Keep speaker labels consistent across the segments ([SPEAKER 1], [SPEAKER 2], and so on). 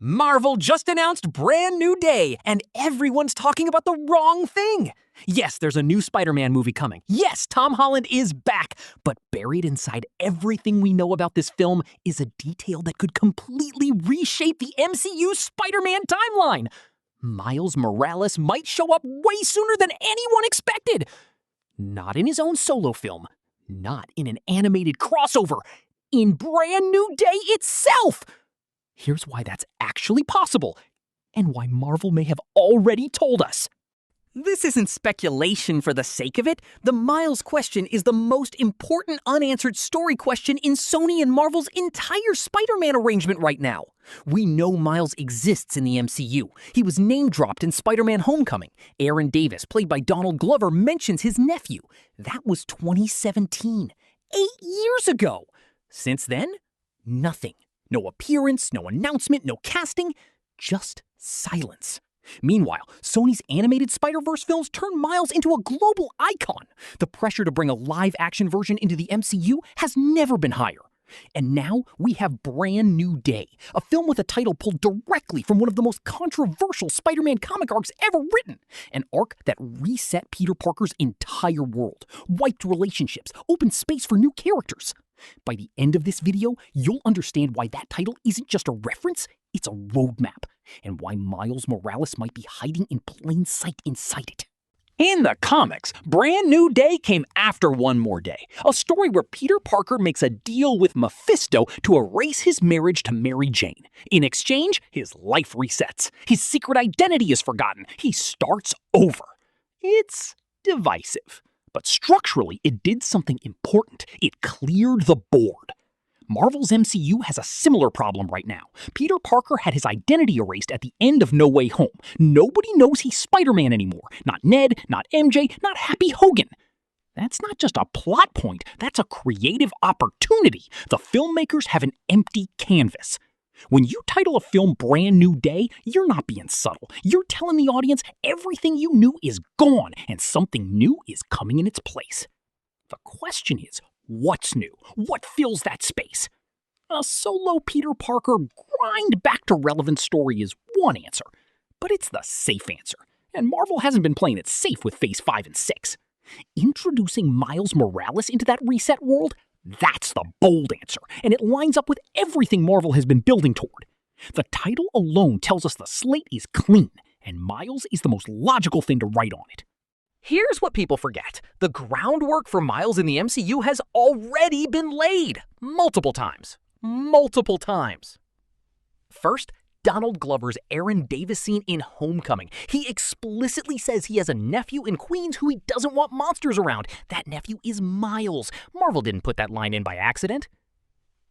[SPEAKER 1] Marvel just announced Brand New Day, and everyone's talking about the wrong thing. Yes, there's a new Spider-Man movie coming. Yes, Tom Holland is back. But buried inside everything we know about this film is a detail that could completely reshape the MCU Spider-Man timeline. Miles Morales might show up way sooner than anyone expected. Not in his own solo film. Not in an animated crossover. In Brand New Day itself. Here's why that's actually possible, and why Marvel may have already told us. This isn't speculation for the sake of it. The Miles question is the most important unanswered story question in Sony and Marvel's entire Spider-Man arrangement right now. We know Miles exists in the MCU. He was name-dropped in Spider-Man Homecoming. Aaron Davis, played by Donald Glover, mentions his nephew. That was 2017, 8 years ago. Since then, nothing. No appearance, no announcement, no casting, just silence. Meanwhile, Sony's animated Spider-Verse films turn Miles into a global icon. The pressure to bring a live-action version into the MCU has never been higher. And now we have Brand New Day, a film with a title pulled directly from one of the most controversial Spider-Man comic arcs ever written. An arc that reset Peter Parker's entire world, wiped relationships, opened space for new characters. By the end of this video, you'll understand why that title isn't just a reference, it's a roadmap, and why Miles Morales might be hiding in plain sight inside it. In the comics, Brand New Day came after One More Day, a story where Peter Parker makes a deal with Mephisto to erase his marriage to Mary Jane. In exchange, his life resets. His secret identity is forgotten. He starts over. It's divisive. But structurally, it did something important. It cleared the board. Marvel's MCU has a similar problem right now. Peter Parker had his identity erased at the end of No Way Home. Nobody knows he's Spider-Man anymore. Not Ned, not MJ, not Happy Hogan. That's not just a plot point, that's a creative opportunity. The filmmakers have an empty canvas. When you title a film Brand New Day, you're not being subtle. You're telling the audience everything you knew is gone and something new is coming in its place. The question is, what's new? What fills that space? A solo Peter Parker grind back to relevant story is one answer, but it's the safe answer, and Marvel hasn't been playing it safe with Phase 5 and 6. Introducing Miles Morales into that reset world? That's the bold answer, and it lines up with everything Marvel has been building toward. The title alone tells us the slate is clean, and Miles is the most logical thing to write on it. Here's what people forget. The groundwork for Miles in the MCU has already been laid. Multiple times. Multiple times. First, Donald Glover's Aaron Davis scene in Homecoming. He explicitly says he has a nephew in Queens who he doesn't want monsters around. That nephew is Miles. Marvel didn't put that line in by accident.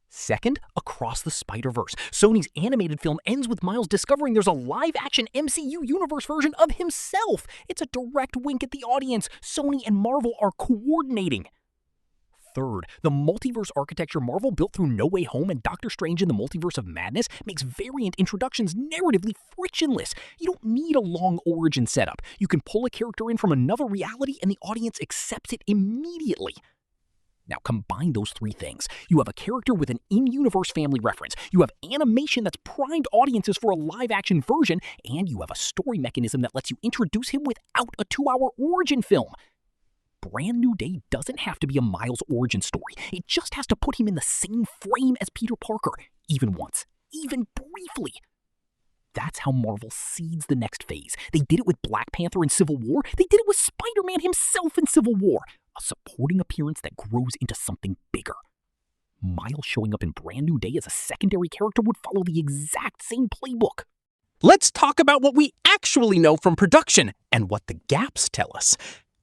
[SPEAKER 1] Second, Across the Spider-Verse. Sony's animated film ends with Miles discovering there's a live-action MCU universe version of himself. It's a direct wink at the audience. Sony and Marvel are coordinating. Third, the multiverse architecture Marvel built through No Way Home and Doctor Strange in the Multiverse of Madness makes variant introductions narratively frictionless. You don't need a long origin setup. You can pull a character in from another reality and the audience accepts it immediately. Now combine those three things. You have a character with an in-universe family reference, you have animation that's primed audiences for a live-action version, and you have a story mechanism that lets you introduce him without a 2-hour origin film. Brand New Day doesn't have to be a Miles origin story. It just has to put him in the same frame as Peter Parker, even once, even briefly. That's how Marvel seeds the next phase. They did it with Black Panther in Civil War. They did it with Spider-Man himself in Civil War. A supporting appearance that grows into something bigger. Miles showing up in Brand New Day as a secondary character would follow the exact same playbook. Let's talk about what we actually know from production and what the gaps tell us.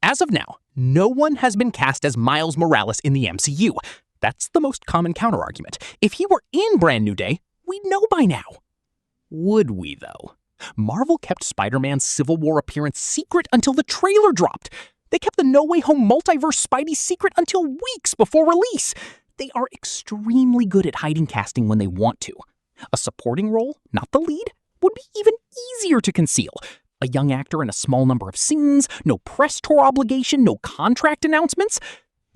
[SPEAKER 1] As of now, no one has been cast as Miles Morales in the MCU. That's the most common counterargument. If he were in Brand New Day, we'd know by now. Would we, though? Marvel kept Spider-Man's Civil War appearance secret until the trailer dropped. They kept the No Way Home multiverse Spidey secret until weeks before release. They are extremely good at hiding casting when they want to. A supporting role, not the lead, would be even easier to conceal. A young actor in a small number of scenes, no press tour obligation, no contract announcements.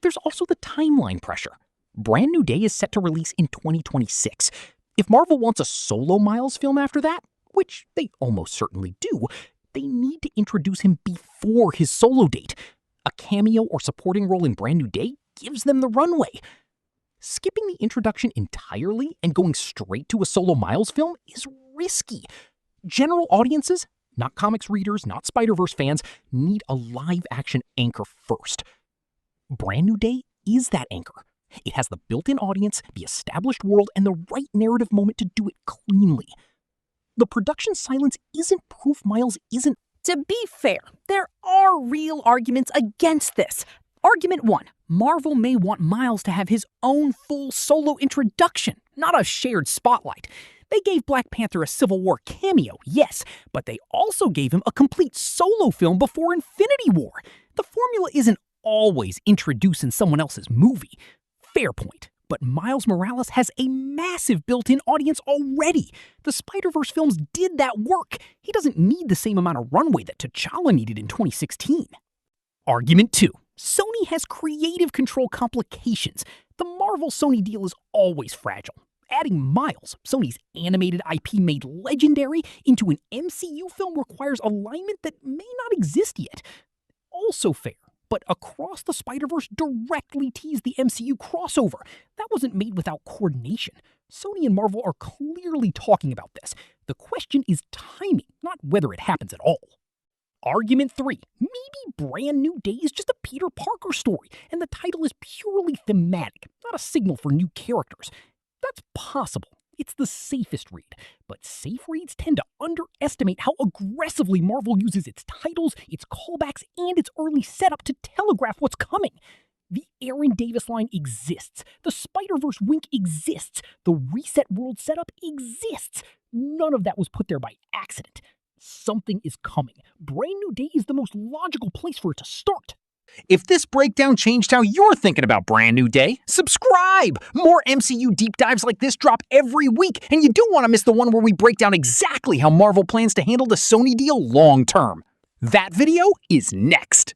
[SPEAKER 1] There's also the timeline pressure. Brand New Day is set to release in 2026. If Marvel wants a solo Miles film after that, which they almost certainly do, they need to introduce him before his solo date. A cameo or supporting role in Brand New Day gives them the runway. Skipping the introduction entirely and going straight to a solo Miles film is risky. General audiences, not comics readers, not Spider-Verse fans, need a live-action anchor first. Brand New Day is that anchor. It has the built-in audience, the established world, and the right narrative moment to do it cleanly. The production silence isn't proof Miles isn't.
[SPEAKER 2] To be fair, there are real arguments against this. Argument 1. Marvel may want Miles to have his own full solo introduction, not a shared spotlight. They gave Black Panther a Civil War cameo, yes, but they also gave him a complete solo film before Infinity War. The formula isn't always introduced in someone else's movie. Fair point. But Miles Morales has a massive built-in audience already. The Spider-Verse films did that work. He doesn't need the same amount of runway that T'Challa needed in 2016. Argument 2. Sony has creative control complications. The Marvel-Sony deal is always fragile. Adding Miles, Sony's animated IP made legendary, into an MCU film requires alignment that may not exist yet. Also fair. But Across the Spider-Verse directly teased the MCU crossover. That wasn't made without coordination. Sony and Marvel are clearly talking about this. The question is timing, not whether it happens at all. Argument 3. Maybe Brand New Day is just a Peter Parker story, and the title is purely thematic, not a signal for new characters. That's possible. It's the safest read, but safe reads tend to underestimate how aggressively Marvel uses its titles, its callbacks, and its early setup to telegraph what's coming. The Aaron Davis line exists. The Spider-Verse wink exists. The Reset World setup exists. None of that was put there by accident. Something is coming. Brand New Day is the most logical place for it to start.
[SPEAKER 1] If this breakdown changed how you're thinking about Brand New Day, subscribe! More MCU deep dives like this drop every week, and you don't want to miss the one where we break down exactly how Marvel plans to handle the Sony deal long term. That video is next.